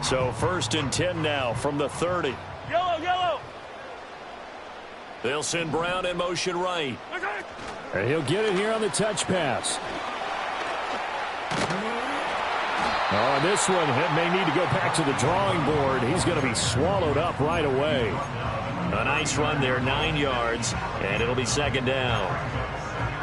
So 1st and 10 now from the 30. Yellow, yellow. They'll send Brown in motion right. And he'll get it here on the touch pass. Oh, this one may need to go back to the drawing board. He's going to be swallowed up right away. A nice run there, 9 yards, and it'll be 2nd down.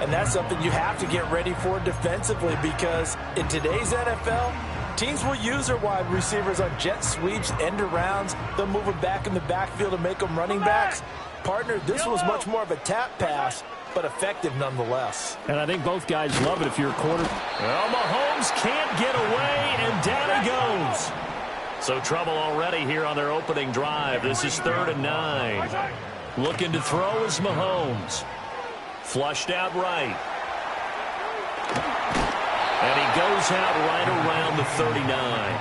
And that's something you have to get ready for defensively, because in today's NFL, teams will use their wide receivers on jet sweeps, end arounds. They'll move them back in the backfield and make them running backs. Partner, this was much more of a tap pass, but effective nonetheless. And I think both guys love it if you're a quarter. Well, Mahomes can't get away, and down he goes. So trouble already here on their opening drive. This is 3rd and 9. Looking to throw is Mahomes. Flushed out right. And he goes out right around the 39.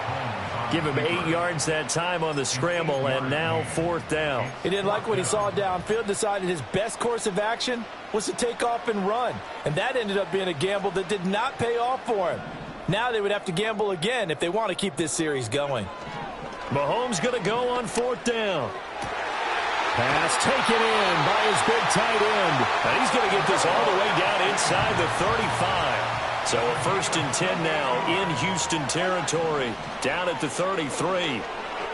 Give him 8 yards that time on the scramble, and now 4th down. He didn't like what he saw downfield, decided his best course of action was to take off and run. And that ended up being a gamble that did not pay off for him. Now they would have to gamble again if they want to keep this series going. Mahomes going to go on 4th down. Pass taken in by his big tight end. And he's going to get this all the way down inside the 35. So a 1st and 10 now in Houston territory. Down at the 33.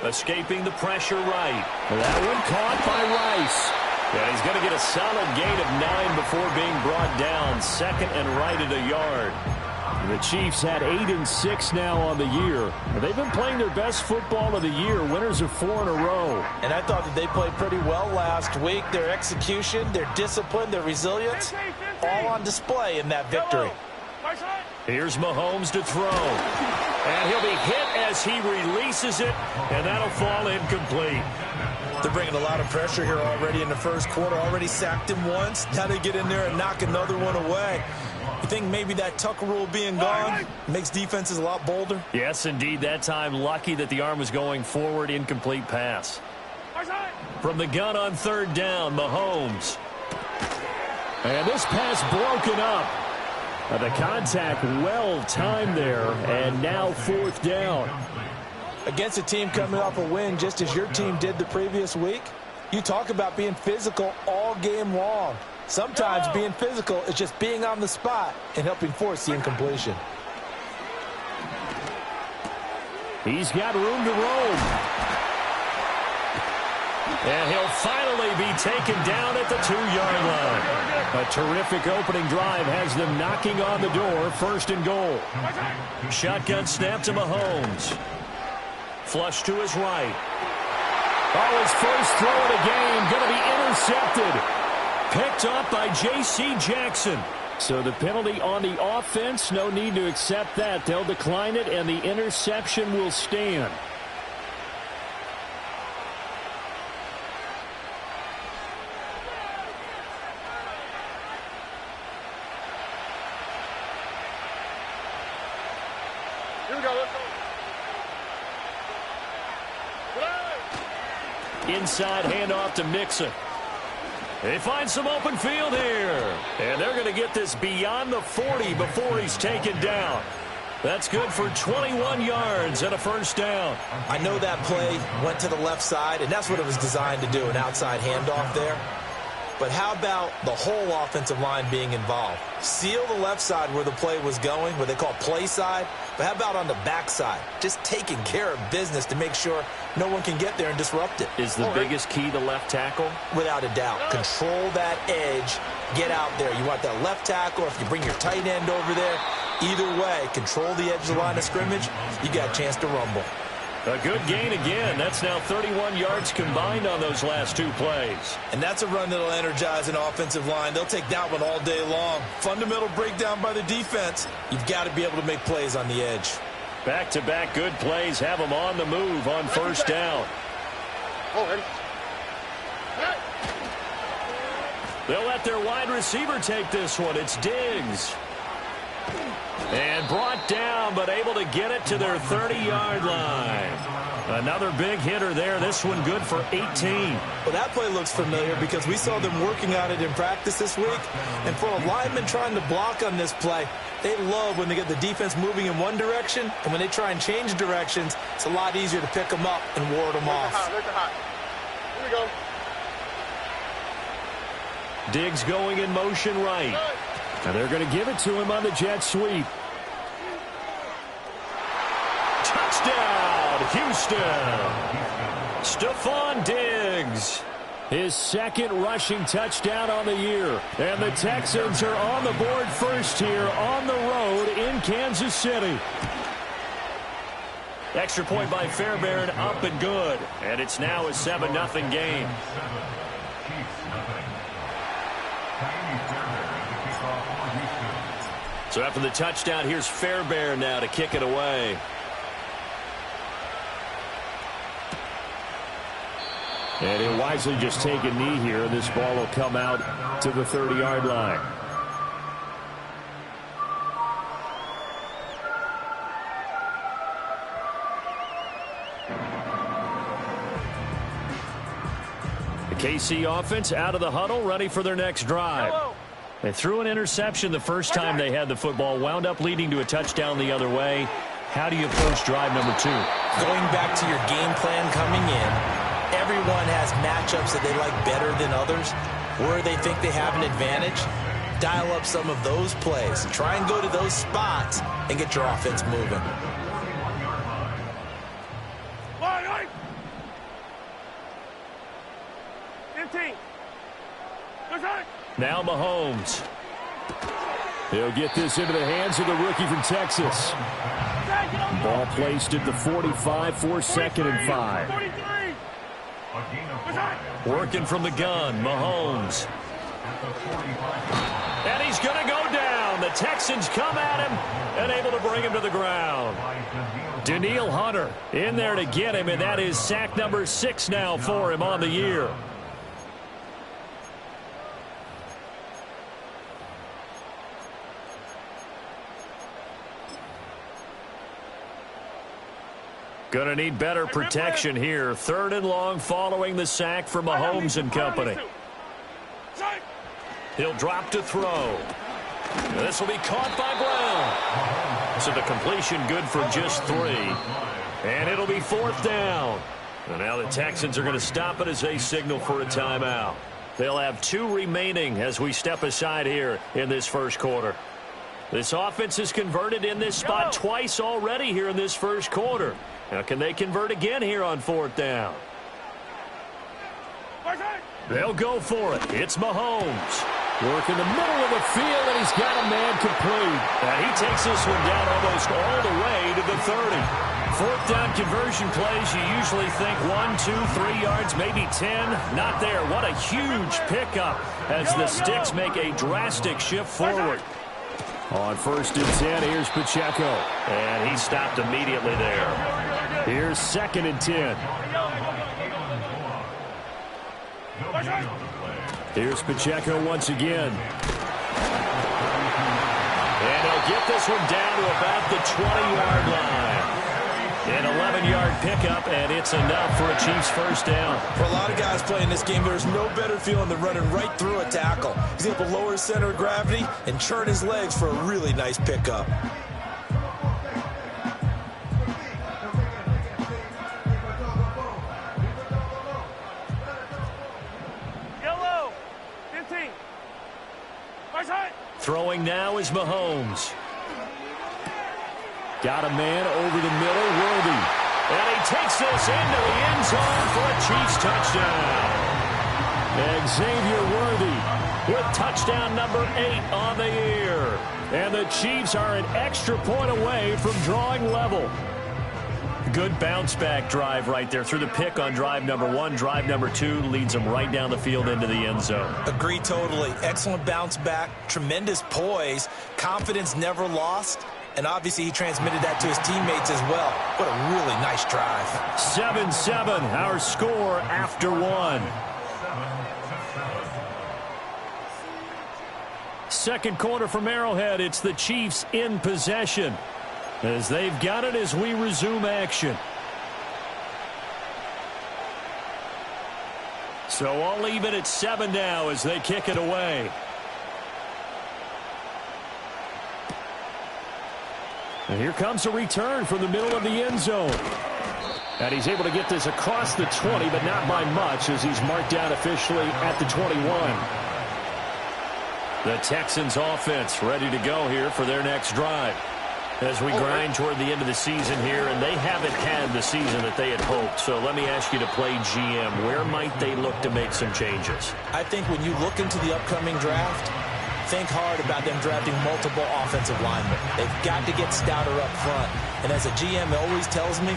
Escaping the pressure right. That one caught by Rice. Yeah, he's going to get a solid gain of 9 before being brought down. 2nd and right at a yard. The Chiefs had 8 and 6 now on the year. They've been playing their best football of the year. Winners of 4 in a row. And I thought that they played pretty well last week. Their execution, their discipline, their resilience, all on display in that victory. Here's Mahomes to throw. And he'll be hit as he releases it, and that'll fall incomplete. They're bringing a lot of pressure here already in the first quarter. Already sacked him once. Now they get in there and knock another one away. You think maybe that tuck rule being gone makes defenses a lot bolder? Yes, indeed. That time, lucky that the arm was going forward. Incomplete pass. From the gun on 3rd down, Mahomes. And this pass broken up. The contact well timed there, and now 4th down. Against a team coming off a win just as your team did the previous week, you talk about being physical all game long. Sometimes being physical is just being on the spot and helping force the incompletion. He's got room to roam. And he'll finally be taken down at the 2-yard line. A terrific opening drive has them knocking on the door. 1st and goal. Shotgun snap to Mahomes. Flush to his right. Oh, his first throw of the game going to be intercepted. Picked up by J.C. Jackson. So the penalty on the offense, no need to accept that. They'll decline it, and the interception will stand. Here we go. Let's go. Inside handoff to Mixon. They find some open field here. And they're going to get this beyond the 40 before he's taken down. That's good for 21 yards and a 1st down. I know that play went to the left side, and that's what it was designed to do, an outside handoff there. But how about the whole offensive line being involved? Seal the left side where the play was going, what they call play side. But how about on the back side? Just taking care of business to make sure no one can get there and disrupt it. Is the biggest key to left tackle? Without a doubt. Control that edge. Get out there. You want that left tackle, if you bring your tight end over there, either way, control the edge of the line of scrimmage, you got a chance to rumble. A good gain again. That's now 31 yards combined on those last 2 plays. And that's a run that'll energize an offensive line. They'll take that one all day long. Fundamental breakdown by the defense. You've got to be able to make plays on the edge. Back-to-back good plays have them on the move on 1st down. They'll let their wide receiver take this one. It's Diggs. And brought down, but able to get it to their 30-yard line. Another big hitter there. This one good for 18. Well, that play looks familiar because we saw them working on it in practice this week. And for a lineman trying to block on this play, They love when they get the defense moving in one direction, and when they try and change directions, it's a lot easier to pick them up and ward them off. Here we go. Diggs going in motion right. And they're going to give it to him on the jet sweep. Touchdown, Houston. Stephon Diggs. His second rushing touchdown on the year. And the Texans are on the board first here on the road in Kansas City. Extra point by Fairbairn, up and good. And it's now a 7-0 game. So after the touchdown, here's Fairbairn now to kick it away. And he'll wisely just take a knee here. This ball will come out to the 30-yard line. The KC offense out of the huddle, ready for their next drive. They threw an interception the first time they had the football, wound up leading to a touchdown the other way. How do you approach drive number 2? Going back to your game plan coming in, everyone has matchups that they like better than others. Where they think they have an advantage, dial up some of those plays. Try and go to those spots and get your offense moving. Now Mahomes. He'll get this into the hands of the rookie from Texas. Ball placed at the 45 for 2nd and 5. Working from the gun, Mahomes. And he's going to go down. The Texans come at him and able to bring him to the ground. Danielle Hunter in there to get him, and that is sack number 6 now for him on the year. Going to need better protection here. 3rd and long following the sack for Mahomes and company. He'll drop to throw. This will be caught by Brown. So the completion good for just 3. And it'll be 4th down. And now the Texans are going to stop it as they signal for a timeout. They'll have 2 remaining as we step aside here in this first quarter. This offense has converted in this spot twice already here in this first quarter. Now, can they convert again here on 4th down? They'll go for it. It's Mahomes. Work in the middle of the field, and he's got a man complete. And he takes this one down almost all the way to the 30. 4th down conversion plays, you usually think 1, 2, 3 yards, maybe 10. Not there. What a huge pickup as the Sticks make a drastic shift forward. On 1st and 10, here's Pacheco. And he stopped immediately there. Here's 2nd and 10. Here's Pacheco once again. And he'll get this one down to about the 20-yard line. An 11-yard pickup, and it's enough for a Chiefs first down. For a lot of guys playing this game, there's no better feeling than running right through a tackle. He's able to lower his center of gravity and churn his legs for a really nice pickup. Throwing now is Mahomes. Got a man over the middle, Worthy. And he takes this into the end zone for a Chiefs touchdown. Xavier Worthy with touchdown number 8 on the year. And the Chiefs are an extra point away from drawing level. Good bounce back drive right there through the pick on drive number 1. Drive number 2 leads them right down the field into the end zone. Agree totally. Excellent bounce back, tremendous poise, confidence never lost, and obviously he transmitted that to his teammates as well. What a really nice drive. 7-7, our score after 1. Second quarter from Arrowhead, it's the Chiefs in possession, as they've got it as we resume action. So all even at 7 now as they kick it away. And here comes a return from the middle of the end zone. And he's able to get this across the 20, but not by much, as he's marked down officially at the 21. The Texans offense ready to go here for their next drive. As we grind toward the end of the season here, and they haven't had the season that they had hoped. So let me ask you to play GM. Where might they look to make some changes? I think when you look into the upcoming draft, think hard about them drafting multiple offensive linemen. They've got to get stouter up front. And as a GM always tells me,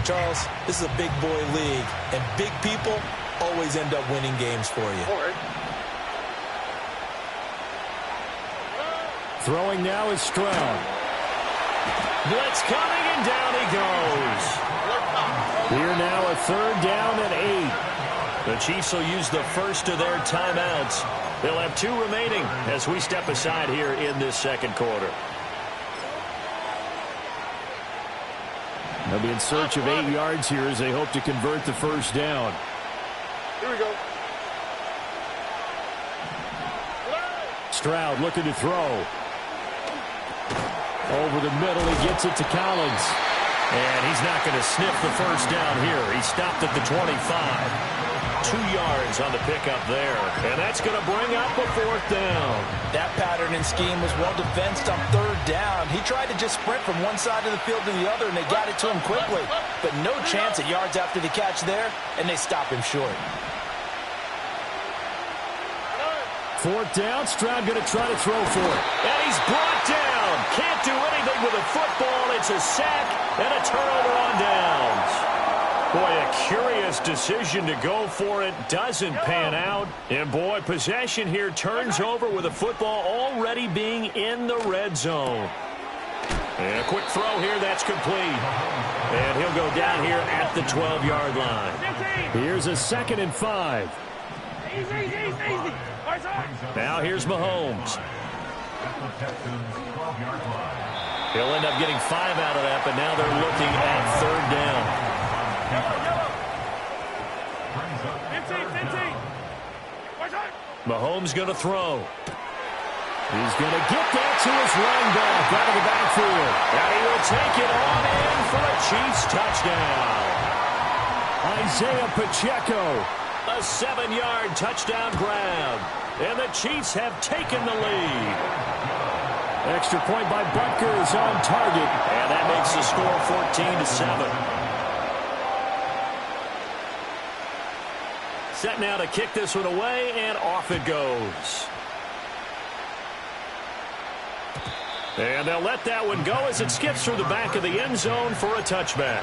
Charles, this is a big boy league, and big people always end up winning games for you. Throwing now is Stroud. Blitz coming, and down he goes. Here now a 3rd down and 8. The Chiefs will use the first of their timeouts. They'll have 2 remaining as we step aside here in this second quarter. They'll be in search of 8 yards here as they hope to convert the first down. Here we go. Stroud looking to throw. Over the middle, he gets it to Collins. And he's not going to sniff the first down here. He stopped at the 25. 2 yards on the pickup there. And that's going to bring up a 4th down. That pattern and scheme was well defensed on 3rd down. He tried to just sprint from one side of the field to the other, and they got it to him quickly. But no chance at yards after the catch there, and they stop him short. 4th down, Stroud going to try to throw for it. And he's brought down. Can't do anything with a football. It's a sack and a turnover on downs. Boy, a curious decision to go for it. Doesn't pan out. And, boy, possession here turns over with a football already being in the red zone. And a quick throw here. That's complete. And he'll go down here at the 12-yard line. Here's a 2nd and 5. Easy. Now here's Mahomes. He'll end up getting 5 out of that, but now they're looking at 3rd down. 15. Mahomes going to throw. He's going to get that to his running back out of the backfield. And he will take it on in for a Chiefs touchdown. Isaiah Pacheco. A 7-yard touchdown grab. And the Chiefs have taken the lead. Extra point by Butker is on target. And that makes the score 14-7. Set now to kick this one away, and off it goes. And they'll let that one go as it skips through the back of the end zone for a touchback.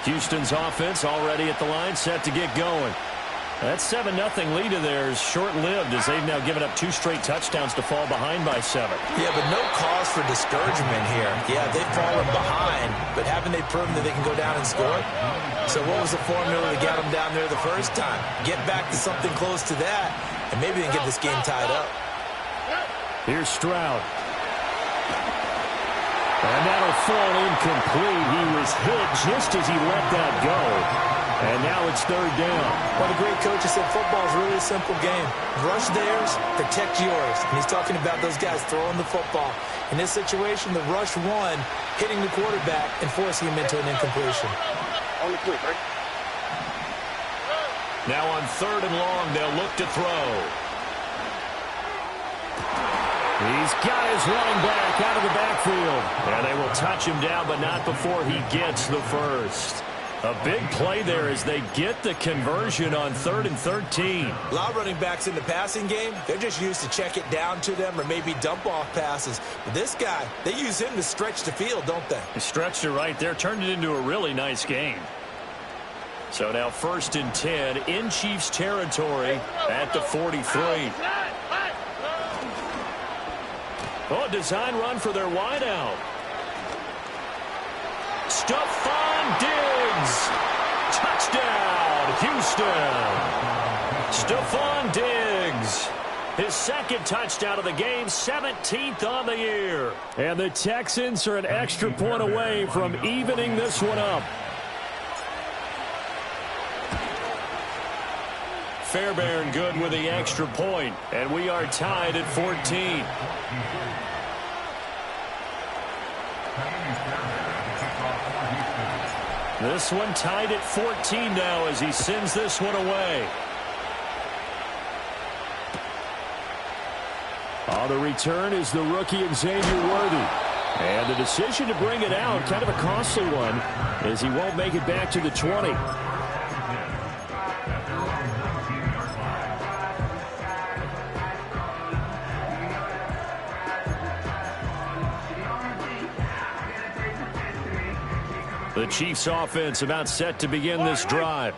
Houston's offense already at the line, set to get going. That 7-0 lead of theirs short-lived as they've now given up 2 straight touchdowns to fall behind by 7. Yeah, but no cause for discouragement here. Yeah, they've fallen behind, but haven't they proven that they can go down and score? So what was the formula to get them down there the first time? Get back to something close to that, and maybe they can get this game tied up. Here's Stroud. And that'll fall incomplete. He was hit just as he let that go. And now it's 3rd down. Well, the great coach has said football is really a simple game. Rush theirs, protect yours. And he's talking about those guys throwing the football. In this situation, the rush one, hitting the quarterback and forcing him into an incompletion. On the quick, right? Now on 3rd and long, they'll look to throw. He's got his running back out of the backfield. And they will touch him down, but not before he gets the first. A big play there as they get the conversion on 3rd and 13. A lot of running backs in the passing game, they're just used to check it down to them or maybe dump off passes. But this guy, they use him to stretch the field, don't they? He stretched it right there, turned it into a really nice game. So now 1st and 10 in Chiefs territory at the 43. Oh, design run for their wideout. Stephon Diggs. Touchdown, Houston. Stephon Diggs His second touchdown of the game, 17th on the year. And the Texans are an extra point away from evening this one up. Fairbairn good with the extra point, and we are tied at 14. This one tied at 14 now as he sends this one away. On the return is the rookie Xavier Worthy. And the decision to bring it out, kind of a costly one, as he won't make it back to the 20. The Chiefs offense about set to begin this drive.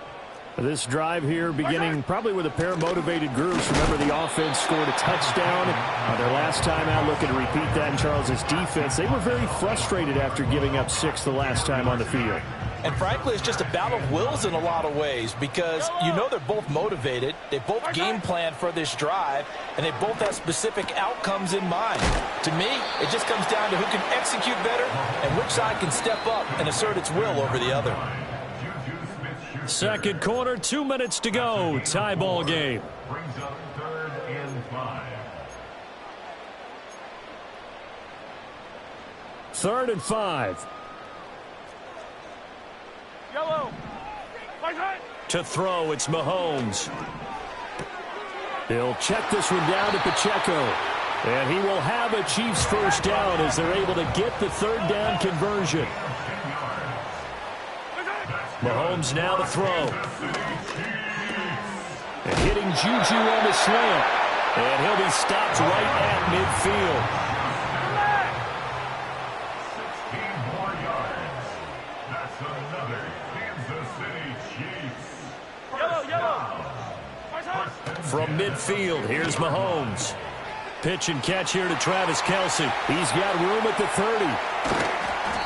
This drive here beginning probably with a pair of motivated groups. Remember, the offense scored a touchdown on their last time out. Looking to repeat that in Charles's defense. They were very frustrated after giving up 6 the last time on the field. And frankly, it's just a battle of wills in a lot of ways because you know they're both motivated. They both game plan for this drive, and they both have specific outcomes in mind. To me, it just comes down to who can execute better and which side can step up and assert its will over the other. Second quarter, 2 minutes to go. Tie ball game. Brings up 3rd and 5. 3rd and 5. Yellow. To throw, it's Mahomes. He'll check this one down to Pacheco. And he will have a Chiefs first down as they're able to get the 3rd down conversion. Mahomes now to throw. And hitting Juju on the slant. And he'll be stopped right at midfield. 16 more yards. That's another Kansas City Chiefs. Yellow. From midfield, here's Mahomes. Pitch and catch here to Travis Kelce. He's got room at the 30.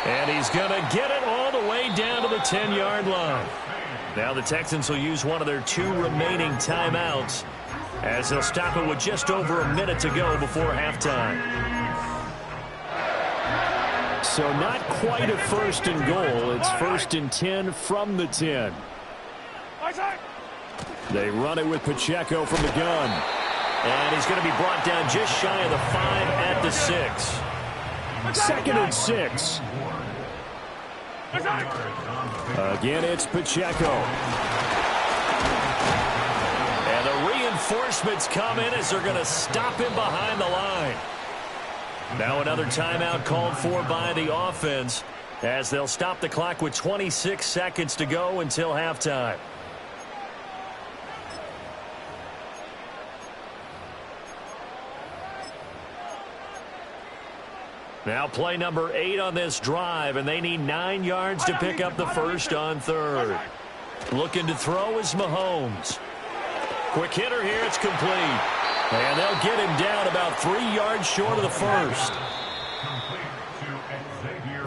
And he's going to get it all the way down to the 10-yard line. Now the Texans will use one of their 2 remaining timeouts as they'll stop it with just over a minute to go before halftime. So not quite a 1st and goal. It's 1st and 10 from the 10. They run it with Pacheco from the gun. And he's going to be brought down just shy of the 5 at the 6. 2nd and 6. Again, it's Pacheco. And the reinforcements come in as they're going to stop him behind the line. Now another timeout called for by the offense as they'll stop the clock with 26 seconds to go until halftime. Now play number 8 on this drive, and they need 9 yards to pick up the first on 3rd. Looking to throw is Mahomes. Quick hitter here, it's complete. And they'll get him down about 3 yards short of the first.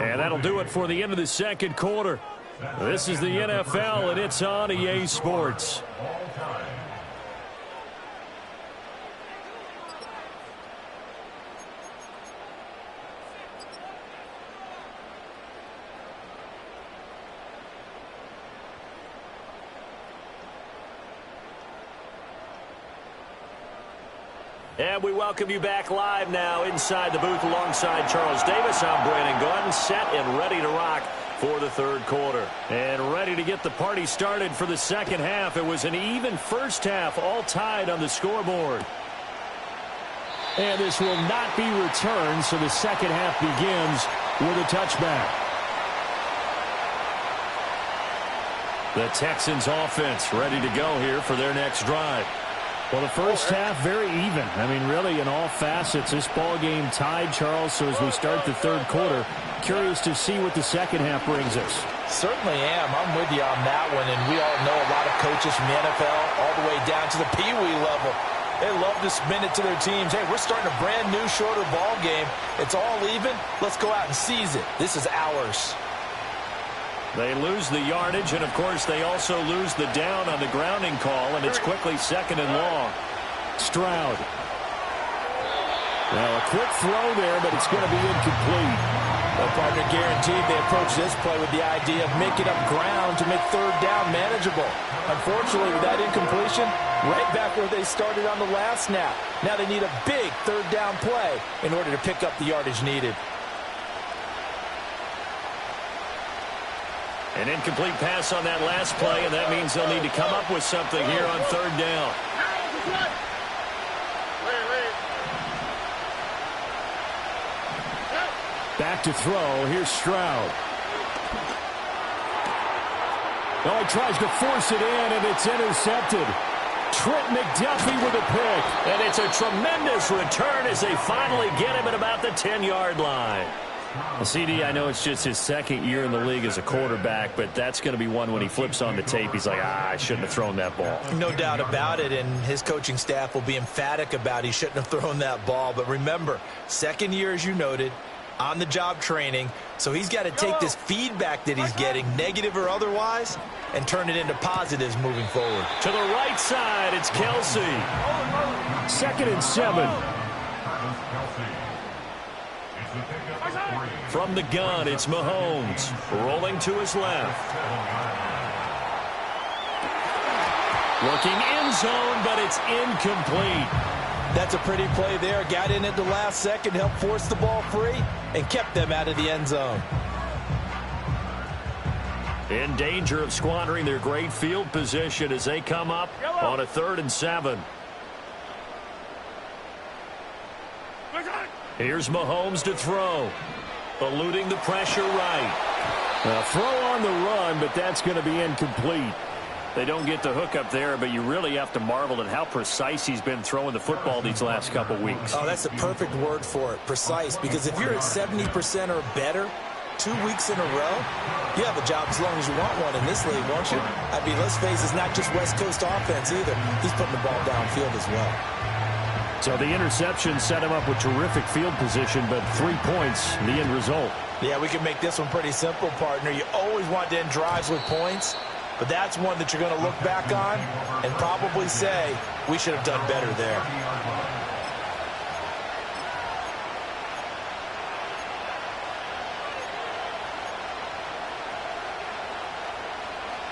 And that'll do it for the end of the second quarter. This is the NFL, and it's on EA Sports. And we welcome you back live now inside the booth alongside Charles Davis. I'm Brandon Gordon, set and ready to rock for the 3rd quarter. And ready to get the party started for the second half. It was an even first half, all tied on the scoreboard. And this will not be returned, so the second half begins with a touchback. The Texans offense ready to go here for their next drive. Well, the first half very even. I mean, really in all facets, this ball game tied, Charles. So as we start the 3rd quarter, curious to see what the second half brings us. Certainly am. I'm with you on that one. And we all know a lot of coaches from the NFL all the way down to the Pee-wee level. They love to spin it to their teams. Hey, we're starting a brand new, shorter ball game. It's all even. Let's go out and seize it. This is ours. They lose the yardage, and, of course, they also lose the down on the grounding call, and it's quickly 2nd and long. Stroud Well, a quick throw there, but it's going to be incomplete. Well, partner, guaranteed they approach this play with the idea of making up ground to make third down manageable. Unfortunately, with that incompletion, right back where they started on the last snap. Now they need a big third down play in order to pick up the yardage needed. An incomplete pass on that last play, and that means they'll need to come up with something here on third down. Back to throw. Here's Stroud. Oh, he tries to force it in, and it's intercepted. Trent McDuffie with a pick. And it's a tremendous return as they finally get him at about the 10-yard line. Well, CD, I know it's just his second year in the league as a quarterback, but that's going to be one when he flips on the tape. He's like, I shouldn't have thrown that ball. No doubt about it, and his coaching staff will be emphatic about he shouldn't have thrown that ball. But remember, second year, as you noted, on-the-job training, so he's got to take this feedback that he's getting, negative or otherwise, and turn it into positives moving forward. To the right side, it's Kelsey. 2nd and 7. From the gun, it's Mahomes. Rolling to his left. Looking end zone, but it's incomplete. That's a pretty play there. Got in at the last second, helped force the ball free, and kept them out of the end zone. In danger of squandering their great field position as they come up on a 3rd and 7. Here's Mahomes to throw. Eluding the pressure right. A throw on the run, but that's going to be incomplete. They don't get the hook up there, but you really have to marvel at how precise he's been throwing the football these last couple weeks. Oh, that's the perfect word for it, precise, because if you're at 70% or better 2 weeks in a row, you have a job as long as you want one in this league, won't you? I mean, let's face it, it's not just West Coast offense either. He's putting the ball downfield as well. So the interception set him up with terrific field position, but 3 points, the end result. Yeah, we can make this one pretty simple, partner. You always want to end drives with points, but that's one that you're going to look back on and probably say, we should have done better there.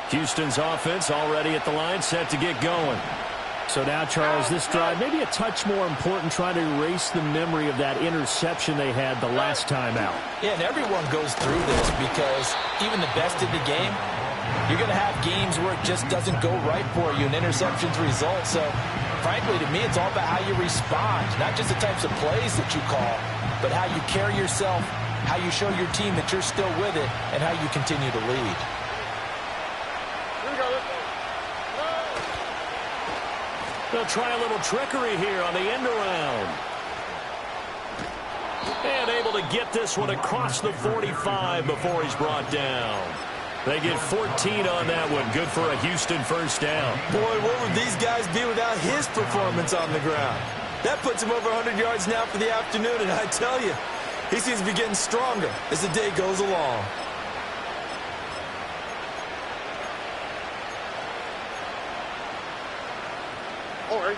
Houston's offense already at the line, set to get going. So now, Charles, this drive maybe a touch more important, trying to erase the memory of that interception they had the last time out. Yeah, and everyone goes through this because even the best in the game, you're going to have games where it just doesn't go right for you and interceptions result. So, frankly, to me, it's all about how you respond, not just the types of plays that you call, but how you carry yourself, how you show your team that you're still with it, and how you continue to lead. They'll try a little trickery here on the end around. And able to get this one across the 45 before he's brought down. They get 14 on that one. Good for a Houston first down. Boy, what would these guys be without his performance on the ground? That puts him over 100 yards now for the afternoon, and I tell you, he seems to be getting stronger as the day goes along. All right.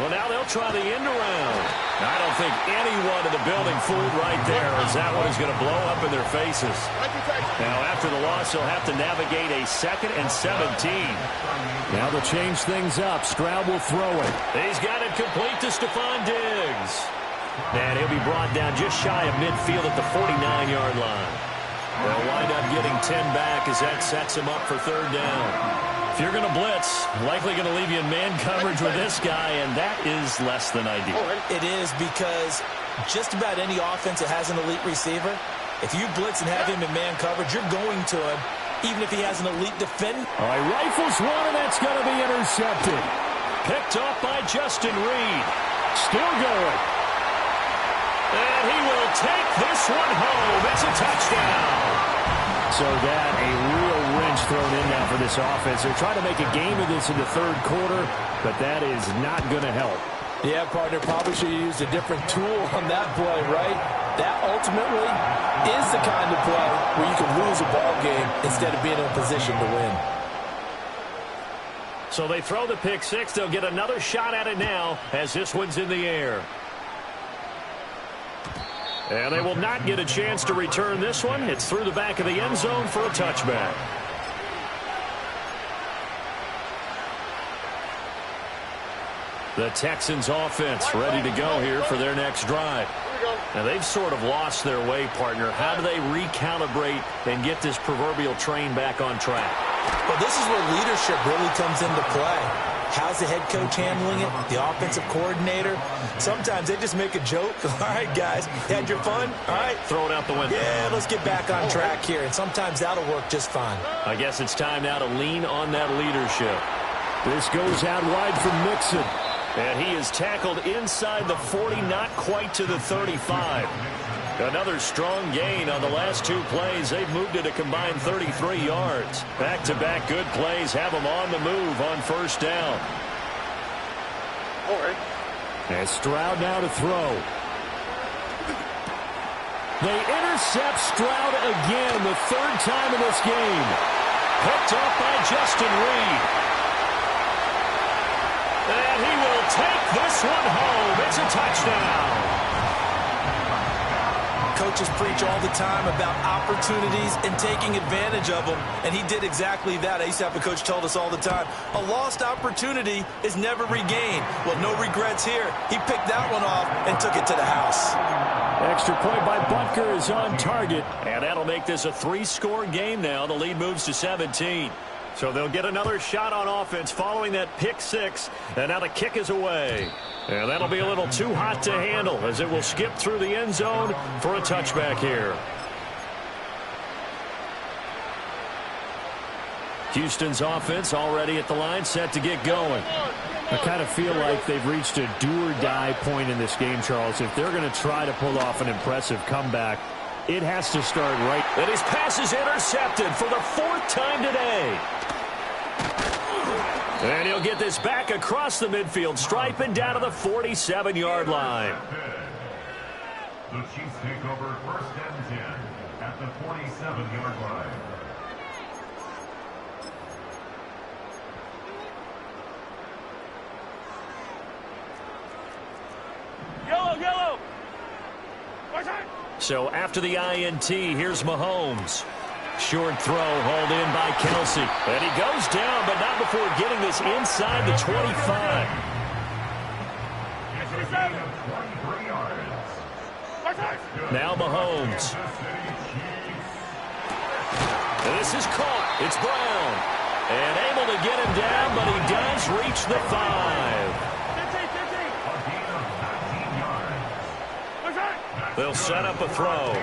Well, now they'll try the end around. I don't think anyone in the building fooled right there, as that one is going to blow up in their faces. Now, after the loss, they'll have to navigate a 2nd and 17. Now they'll change things up. Stroud will throw it. He's got it complete to Stephon Diggs. And he'll be brought down just shy of midfield at the 49-yard line. They'll wind up getting 10 back as that sets him up for third down. If you're going to blitz, likely going to leave you in man coverage with this guy, and that is less than ideal. It is, because just about any offense that has an elite receiver, if you blitz and have him in man coverage, you're going to him, even if he has an elite defender. All right, rifles one, and that's going to be intercepted. Picked off by Justin Reed. Still going. And he will take this one home. It's a touchdown. So that a real wrench thrown in now for this offense. They're trying to make a game of this in the third quarter, but that is not going to help. Yeah, partner, probably should have used a different tool on that play, right? That ultimately is the kind of play where you can lose a ball game instead of being in a position to win. So they throw the pick six. They'll get another shot at it now as this one's in the air. And they will not get a chance to return this one. It's through the back of the end zone for a touchback. The Texans offense ready to go here for their next drive. Now they've sort of lost their way, partner. How do they recalibrate and get this proverbial train back on track? Well, this is where leadership really comes into play. How's the head coach handling it? The offensive coordinator? Sometimes they just make a joke. All right, guys, you had your fun? All right. Throw it out the window. Yeah, let's get back on track here. And sometimes that'll work just fine. I guess it's time now to lean on that leadership. This goes out wide from Mixon. And he is tackled inside the 40, not quite to the 35. Another strong gain on the last two plays. They've moved it a combined 33 yards. Back-to-back good plays have them on the move on first down. All right. And Stroud now to throw. They intercept Stroud again, the third time in this game. Picked up by Justin Reed. And he will take this one home. It's a touchdown. Coaches preach all the time about opportunities and taking advantage of them, and he did exactly that. I used to have a coach told us all the time, a lost opportunity is never regained. Well, no regrets here. He picked that one off and took it to the house. Extra point by Butker is on target. And that'll make this a three-score game now. The lead moves to 17. So they'll get another shot on offense following that pick six. And now the kick is away. And that'll be a little too hot to handle as it will skip through the end zone for a touchback here. Houston's offense already at the line, set to get going. I kind of feel like they've reached a do-or-die point in this game, Charles. If they're going to try to pull off an impressive comeback, it has to start right. And his pass is intercepted for the fourth time today. And he'll get this back across the midfield stripe and down to the 47-yard line. The Chiefs take over first and 10 at the 47-yard line. Yellow. So after the INT, here's Mahomes. Short throw hauled in by Kelsey. And he goes down, but not before getting this inside the 25. Now Mahomes. And this is caught. It's Brown. And able to get him down, but he does reach the 5. They'll set up a throw.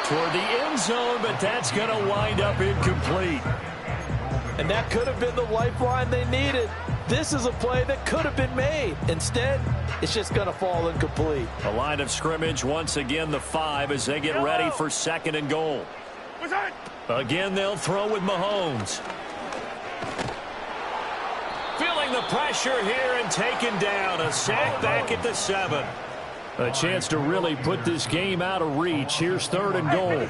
Toward the end zone, but that's going to wind up incomplete. And that could have been the lifeline they needed. This is a play that could have been made. Instead, it's just going to fall incomplete. A line of scrimmage, once again the 5 as they get ready for second and goal. Again, they'll throw with Mahomes. Feeling the pressure here and taken down. A sack back at the 7. A chance to really put this game out of reach. Here's third and goal.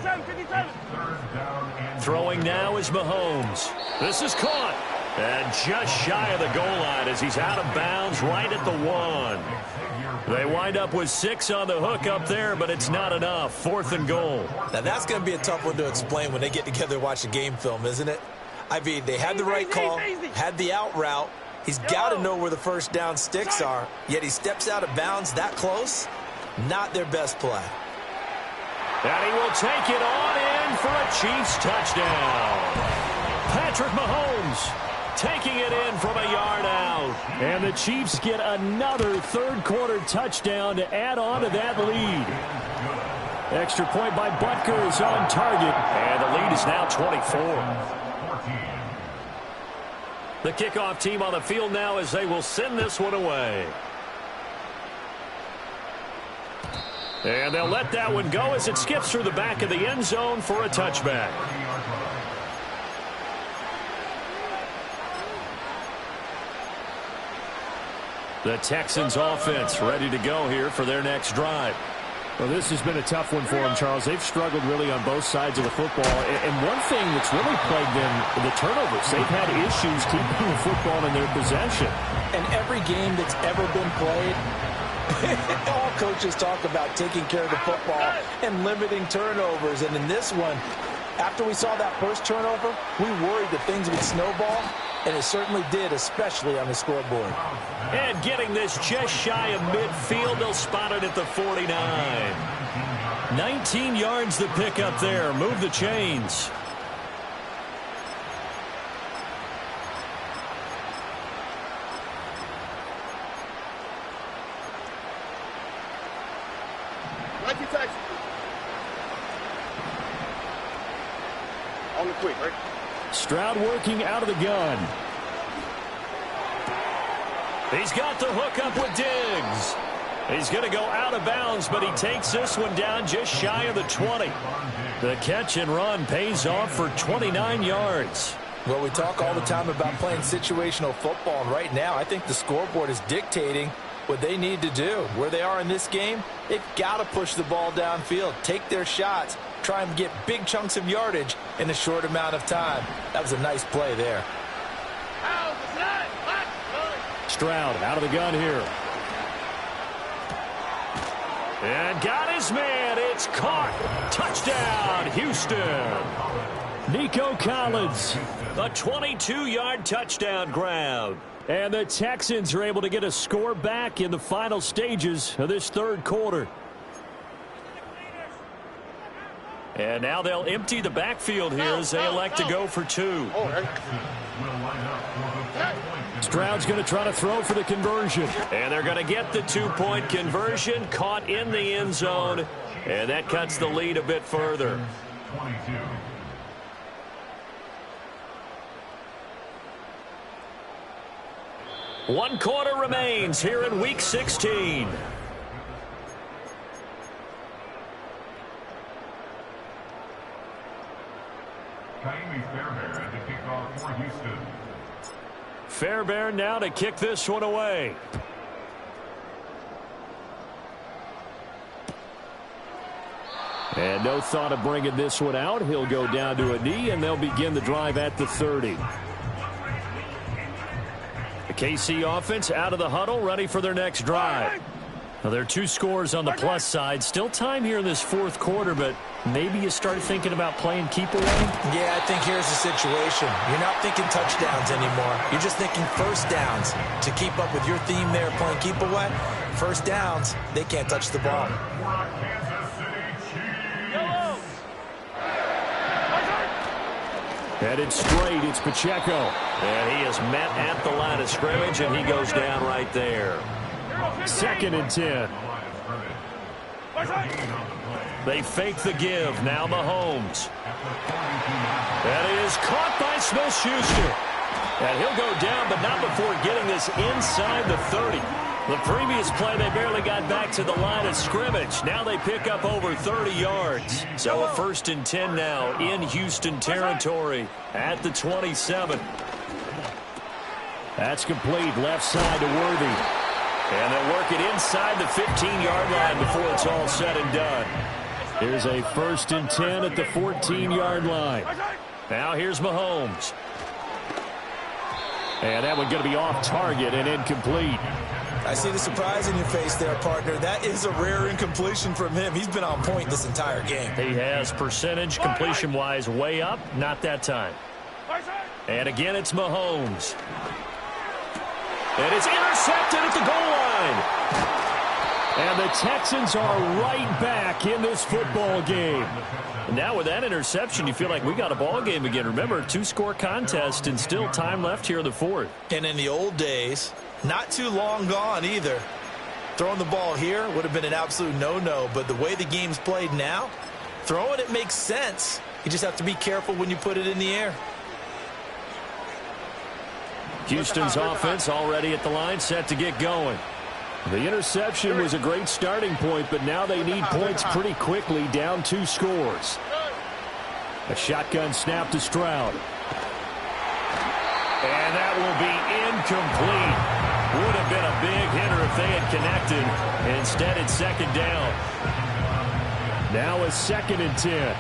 Throwing now is Mahomes. This is caught. And just shy of the goal line as he's out of bounds right at the 1. They wind up with 6 on the hook up there, but it's not enough. Fourth and goal. Now, that's going to be a tough one to explain when they get together and watch a game film, isn't it? I mean, they had the right call, had the out route. He's got to know where the first down sticks are, yet he steps out of bounds that close. Not their best play. And he will take it on in for a Chiefs touchdown. Patrick Mahomes taking it in from a yard out. And the Chiefs get another third-quarter touchdown to add on to that lead. Extra point by Butker is on target. And the lead is now 24. The kickoff team on the field now as they will send this one away. And they'll let that one go as it skips through the back of the end zone for a touchback. The Texans offense ready to go here for their next drive. Well, this has been a tough one for them, Charles. They've struggled really on both sides of the football. And one thing that's really plagued them, the turnovers. They've had issues keeping the football in their possession. And every game that's ever been played, all coaches talk about taking care of the football and limiting turnovers. And in this one, after we saw that first turnover, we worried that things would snowball. And it certainly did, especially on the scoreboard. And getting this just shy of midfield, they'll spot it at the 49. 19 yards to pick up there. Move the chains. On the quick, right? Stroud working out of the gun. He's got the hook up with Diggs. He's going to go out of bounds, but he takes this one down just shy of the 20. The catch and run pays off for 29 yards. Well, we talk all the time about playing situational football, and right now I think the scoreboard is dictating what they need to do. Where they are in this game, they've got to push the ball downfield, take their shots, try and get big chunks of yardage in a short amount of time. That was a nice play there. Stroud out of the gun here. And got his man. It's caught. Touchdown, Houston. Nico Collins. A 22-yard touchdown grab. And the Texans are able to get a score back in the final stages of this third quarter. And now they'll empty the backfield here as they elect to go for two. Stroud's going to try to throw for the conversion. And they're going to get the two-point conversion, caught in the end zone. And that cuts the lead a bit further. 22. One quarter remains here in Week 16. Fairbairn to kick off for Houston. Fairbairn now to kick this one away. And no thought of bringing this one out. He'll go down to a knee, and they'll begin the drive at the 30. The KC offense out of the huddle, ready for their next drive. Now, there are two scores on the plus side. Still time here in this fourth quarter, but maybe you start thinking about playing keep away? Yeah, I think here's the situation. You're not thinking touchdowns anymore. You're just thinking first downs. To keep up with your theme there, playing keep away, first downs, they can't touch the ball. Headed straight, it's Pacheco. And he is met at the line of scrimmage, and he goes down right there. 2nd and 10. They fake the give. Now Mahomes. That is caught by Smith-Schuster. And he'll go down, but not before getting this inside the 30. The previous play, they barely got back to the line of scrimmage. Now they pick up over 30 yards. So a 1st and 10 now in Houston territory at the 27. That's complete. Left side to Worthy. And they'll work it inside the 15-yard line before it's all said and done. Here's a 1st and 10 at the 14-yard line. Now here's Mahomes. And that one going to be off target and incomplete. I see the surprise in your face there, partner. That is a rare incompletion from him. He's been on point this entire game. He has percentage completion-wise way up. Not that time. And again, it's Mahomes. And it's intercepted at the goal line. And the Texans are right back in this football game. And now with that interception, you feel like we got a ball game again. Remember, 2-score contest and still time left here in the fourth. And in the old days, not too long gone either. Throwing the ball here would have been an absolute no-no, but the way the game's played now, throwing it makes sense. You just have to be careful when you put it in the air. Houston's offense already at the line, set to get going. The interception was a great starting point, but now they need points pretty quickly, down 2 scores. A shotgun snap to Stroud. And that will be incomplete. Would have been a big hitter if they had connected. Instead, it's 2nd down. Now a 2nd and 10.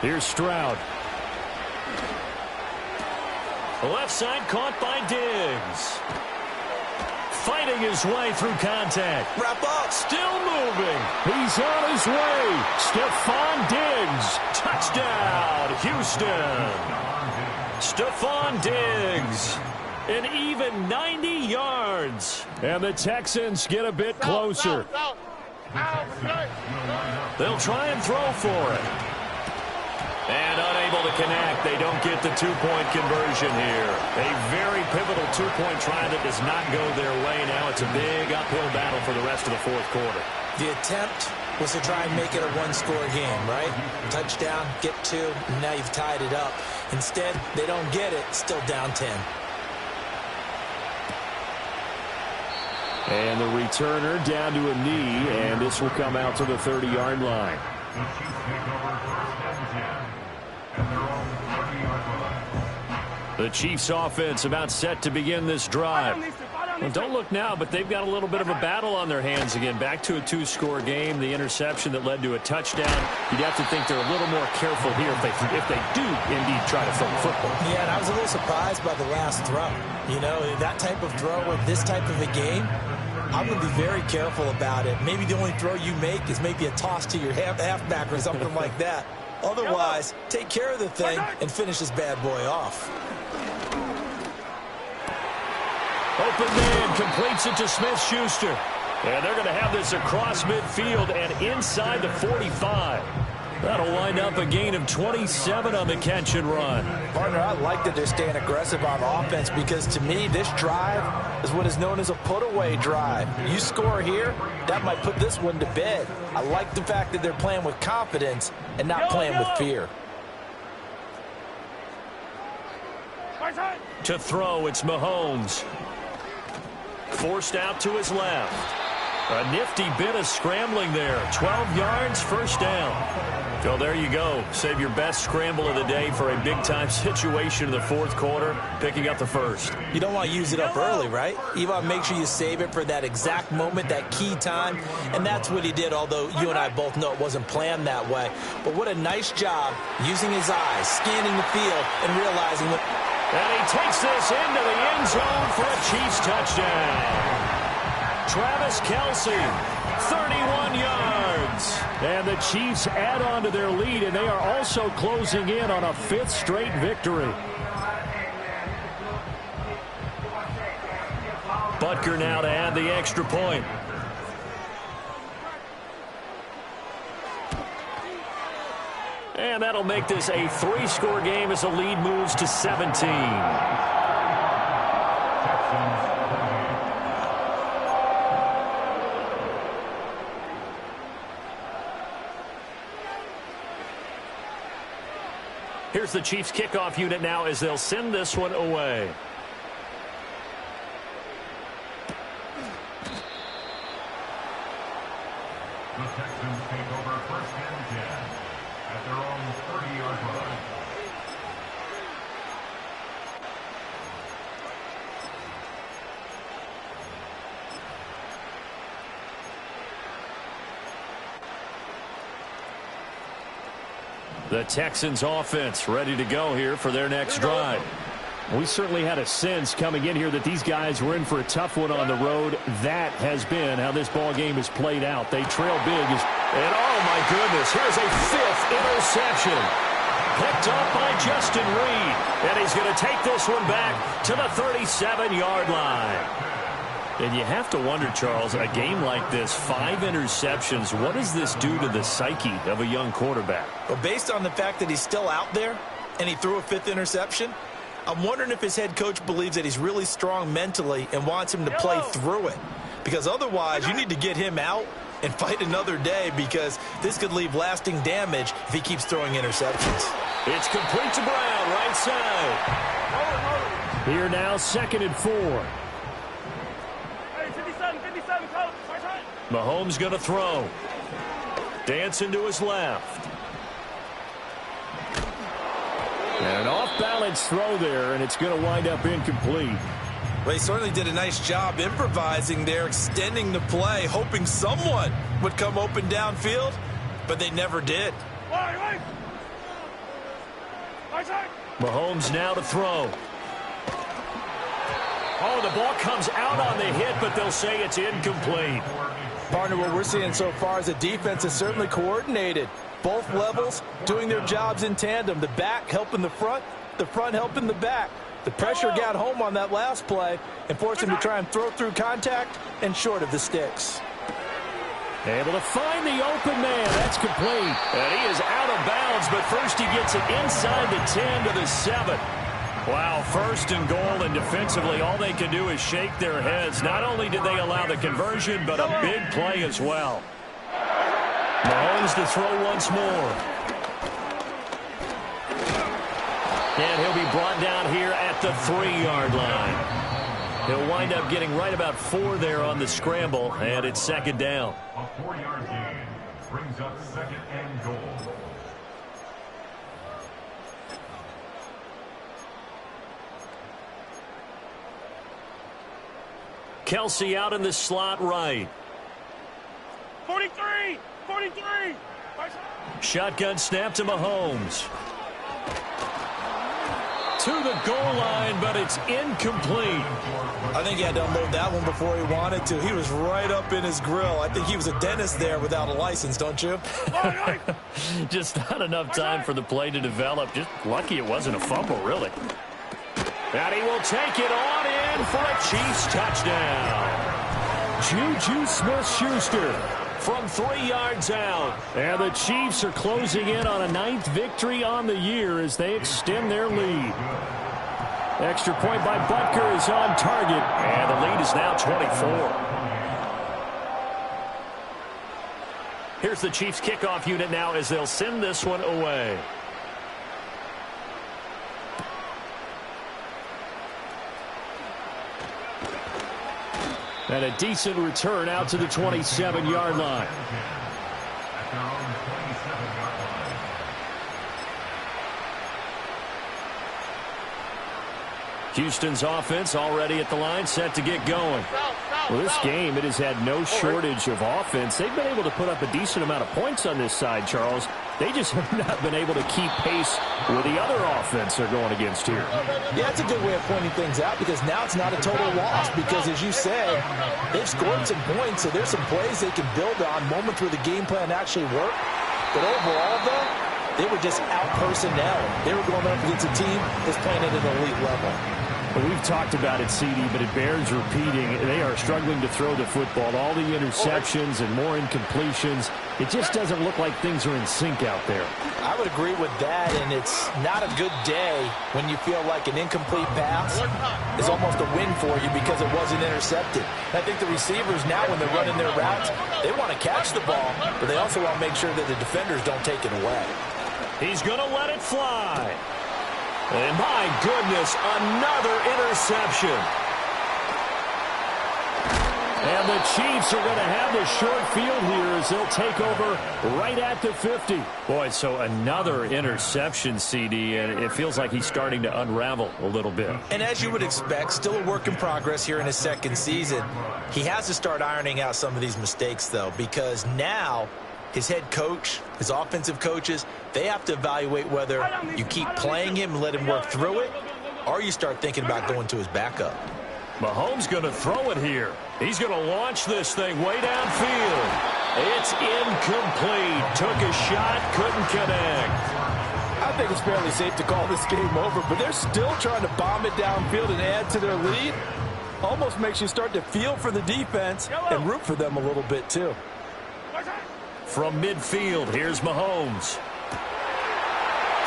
Here's Stroud. Left side caught by Diggs. Fighting his way through contact. Wrap up. Still moving. He's on his way. Stephon Diggs. Touchdown, Houston. Stephon Diggs. An even 90 yards. And the Texans get a bit closer. They'll try and throw for it. And unable to connect. They don't get the two-point conversion here. A very pivotal two-point try that does not go their way. Now it's a big uphill battle for the rest of the fourth quarter. The attempt was to try and make it a one-score game, right? Touchdown, get 2, and now you've tied it up. Instead, they don't get it, still down 10. And the returner down to a knee, and this will come out to the 30-yard line. The Chiefs offense about set to begin this drive. Well, don't look now, but they've got a little bit of a battle on their hands again. Back to a 2-score game. The interception that led to a touchdown. You'd have to think they're a little more careful here if they do indeed try to throw the football. Yeah, and I was a little surprised by the last throw. You know, that type of throw with this type of a game, I'm going to be very careful about it. Maybe the only throw you make is maybe a toss to your halfback or something like that. Otherwise, take care of the thing and finish this bad boy off. Open man completes it to Smith-Schuster. And they're going to have this across midfield and inside the 45. That'll wind up a gain of 27 on the catch and run. Partner, I like that they're staying aggressive on offense because to me, this drive is what is known as a put-away drive. You score here, that might put this one to bed. I like the fact that they're playing with confidence and not playing with fear. To throw, it's Mahomes. Forced out to his left. A nifty bit of scrambling there. 12 yards, first down. So there you go. Save your best scramble of the day for a big-time situation in the fourth quarter, picking up the first. You don't want to use it up early, right? You want to make sure you save it for that exact moment, that key time, and that's what he did, although you and I both know it wasn't planned that way. But what a nice job using his eyes, scanning the field, and realizing what... And he takes this into the end zone for a Chiefs touchdown. Travis Kelce, 31 yards. And the Chiefs add on to their lead, and they are also closing in on a 5th straight victory. Butker now to add the extra point. And that'll make this a 3-score game as the lead moves to 17. Here's the Chiefs kickoff unit now as they'll send this one away. The Texans take over 1st and 10 at their own 30-yard line. The Texans offense ready to go here for their next drive. We certainly had a sense coming in here that these guys were in for a tough one on the road. That has been how this ball game is played out. They trail big. And oh my goodness, here's a 5th interception. Picked up by Justin Reed. And he's going to take this one back to the 37-yard line. And you have to wonder, Charles, a game like this, 5 interceptions, what does this do to the psyche of a young quarterback? Well, based on the fact that he's still out there and he threw a 5th interception, I'm wondering if his head coach believes that he's really strong mentally and wants him to play through it. Because otherwise, you need to get him out and fight another day because this could leave lasting damage if he keeps throwing interceptions. It's complete to Brown, right side. Here now, 2nd and 4. Mahomes going to throw. Dancing to his left. And an off-balance throw there, and it's going to wind up incomplete. Well, he certainly did a nice job improvising there, extending the play, hoping someone would come open downfield, but they never did. Mahomes now to throw. Oh, the ball comes out on the hit, but they'll say it's incomplete. Partner, what we're seeing so far is the defense is certainly coordinated. Both levels doing their jobs in tandem. The back helping the front helping the back. The pressure got home on that last play and forced him to try and throw through contact and short of the sticks. Able to find the open man. That's complete. And he is out of bounds, but first he gets it inside the 10 to the 7. Wow, first and goal, and defensively all they can do is shake their heads. Not only did they allow the conversion, but a big play as well. Mahomes to throw once more. And he'll be brought down here at the 3-yard line. He'll wind up getting right about 4 there on the scramble, and it's second down. A 4-yard gain brings up second and goal. Kelsey out in the slot right. 43! 43! Shotgun snap to Mahomes. To the goal line, but it's incomplete. I think he had to unload that one before he wanted to. He was right up in his grill. I think he was a dentist there without a license, don't you? Just not enough time for the play to develop. Just lucky it wasn't a fumble, really. And he will take it on in for a Chiefs touchdown. Juju Smith-Schuster from 3 yards out. And the Chiefs are closing in on a 9th victory on the year as they extend their lead. Extra point by Butker is on target. And the lead is now 24. Here's the Chiefs kickoff unit now as they'll send this one away. And a decent return out to the 27-yard line. At their own 27-yard line. Houston's offense already at the line, set to get going. Well, this game, it has had no shortage of offense. They've been able to put up a decent amount of points on this side, Charles. They just have not been able to keep pace with the other offense they're going against here. Yeah, it's a good way of pointing things out because now it's not a total loss because, as you said, they've scored some points, so there's some plays they can build on, moments where the game plan actually worked. But overall, though, they were just out-personnel. They were going up against a team that's playing at an elite level. Well, we've talked about it, CD, but it bears repeating. They are struggling to throw the football. All the interceptions and more incompletions. It just doesn't look like things are in sync out there. I would agree with that, and it's not a good day when you feel like an incomplete pass is almost a win for you because it wasn't intercepted. I think the receivers now, when they're running their routes, they want to catch the ball, but they also want to make sure that the defenders don't take it away. He's going to let it fly. And my goodness, another interception. And the Chiefs are going to have the short field here as they'll take over right at the 50. Boy, so another interception, CD, and it feels like he's starting to unravel a little bit. And as you would expect, still a work in progress here in his second season. He has to start ironing out some of these mistakes, though, because now his head coach, his offensive coaches, they have to evaluate whether you keep playing him and let him work through it, or you start thinking about going to his backup. Mahomes going to throw it here. He's going to launch this thing way downfield. It's incomplete. Took a shot, couldn't connect. I think it's fairly safe to call this game over, but they're still trying to bomb it downfield and add to their lead. Almost makes you start to feel for the defense and root for them a little bit, too. From midfield, here's Mahomes.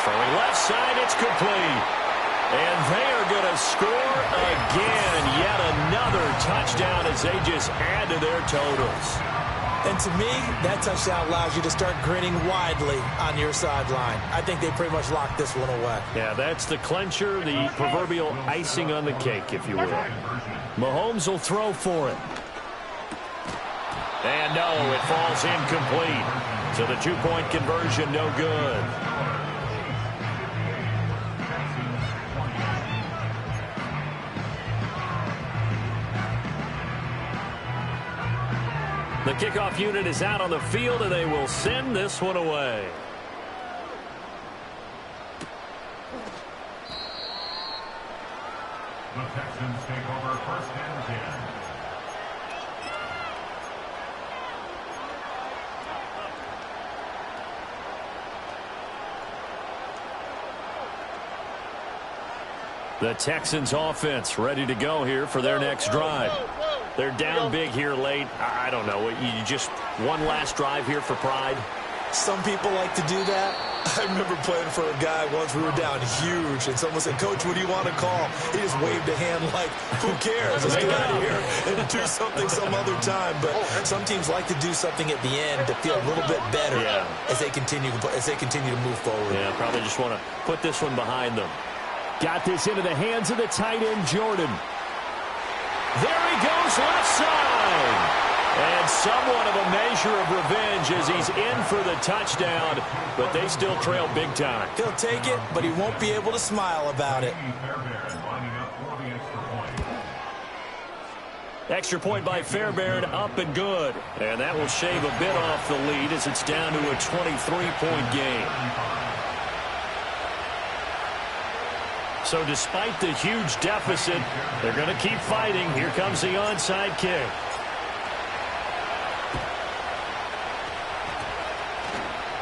Throwing left side, it's complete. And they are going to score again. Yet another touchdown as they just add to their totals. And to me, that touchdown allows you to start grinning widely on your sideline. I think they pretty much locked this one away. Yeah, that's the clincher, the proverbial icing on the cake, if you will. Mahomes will throw for it. And no, it falls incomplete. So the two-point conversion, no good. The kickoff unit is out on the field, and they will send this one away. The Texans take over first and 10. The Texans offense ready to go here for their next drive. They're down big here late. I don't know. You just one last drive here for pride? Some people like to do that. I remember playing for a guy once. We were down huge, and someone said, "Coach, what do you want to call?" He just waved a hand like, "Who cares? Let's get out of here and do something some other time." But some teams like to do something at the end to feel a little bit better as they continue to move forward. Yeah, probably just want to put this one behind them. Got this into the hands of the tight end, Jordan. There he goes, left side. And somewhat of a measure of revenge as he's in for the touchdown, but they still trail big time. He'll take it, but he won't be able to smile about it. Extra point by Fairbairn, up and good. And that will shave a bit off the lead as it's down to a 23-point game. So despite the huge deficit, they're going to keep fighting. Here comes the onside kick.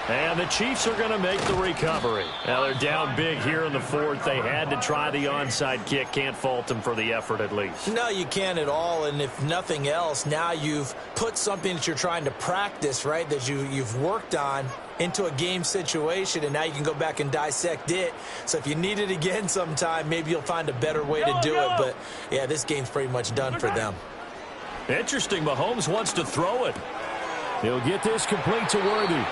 And the Chiefs are going to make the recovery. Now they're down big here in the fourth. They had to try the onside kick. Can't fault them for the effort at least. No, you can't at all. And if nothing else, now you've put something that you're trying to practice, right, that you've worked on into a game situation, and now you can go back and dissect it. So if you need it again sometime, maybe you'll find a better way to do it. But, yeah, this game's pretty much done for them. Interesting. Mahomes wants to throw it. He'll get this complete to Worthy.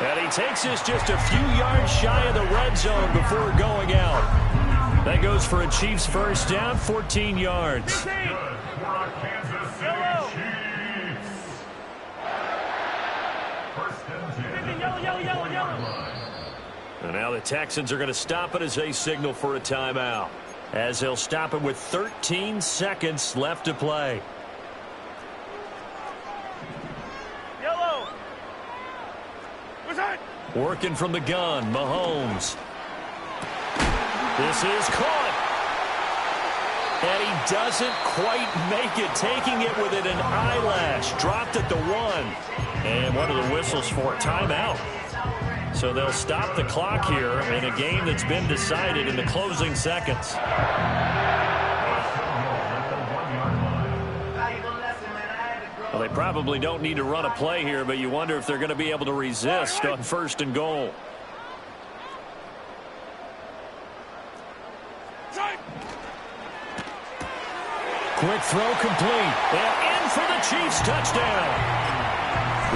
And he takes this just a few yards shy of the red zone before going out. That goes for a Chiefs first down, 14 yards. Good for a Kansas City Chiefs. First and 10. And now the Texans are going to stop it as they signal for a timeout. As they'll stop it with 13 seconds left to play. Working from the gun, Mahomes. This is caught. And he doesn't quite make it, taking it within an eyelash. Dropped at the 1. And one of the whistles for a timeout. So they'll stop the clock here in a game that's been decided in the closing seconds. Well, they probably don't need to run a play here, but you wonder if they're going to be able to resist on first and goal. Quick throw complete. And in for the Chiefs touchdown.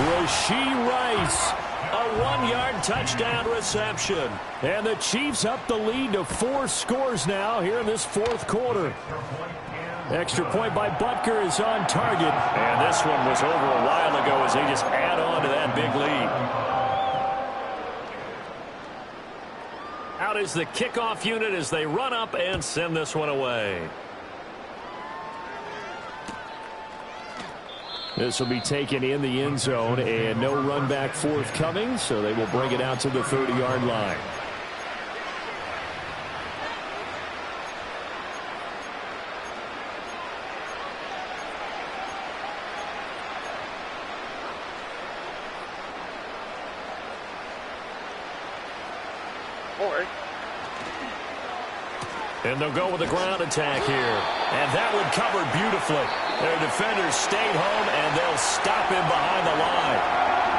Rashee Rice. A 1-yard touchdown reception. And the Chiefs up the lead to 4 scores now here in this fourth quarter. Extra point by Butker is on target. And this one was over a while ago as they just add on to that big lead. Out is the kickoff unit as they run up and send this one away. This will be taken in the end zone, and no run back forthcoming, so they will bring it out to the 30-yard line. And they'll go with a ground attack here. And that one covered beautifully. Their defenders stayed home, and they'll stop him behind the line.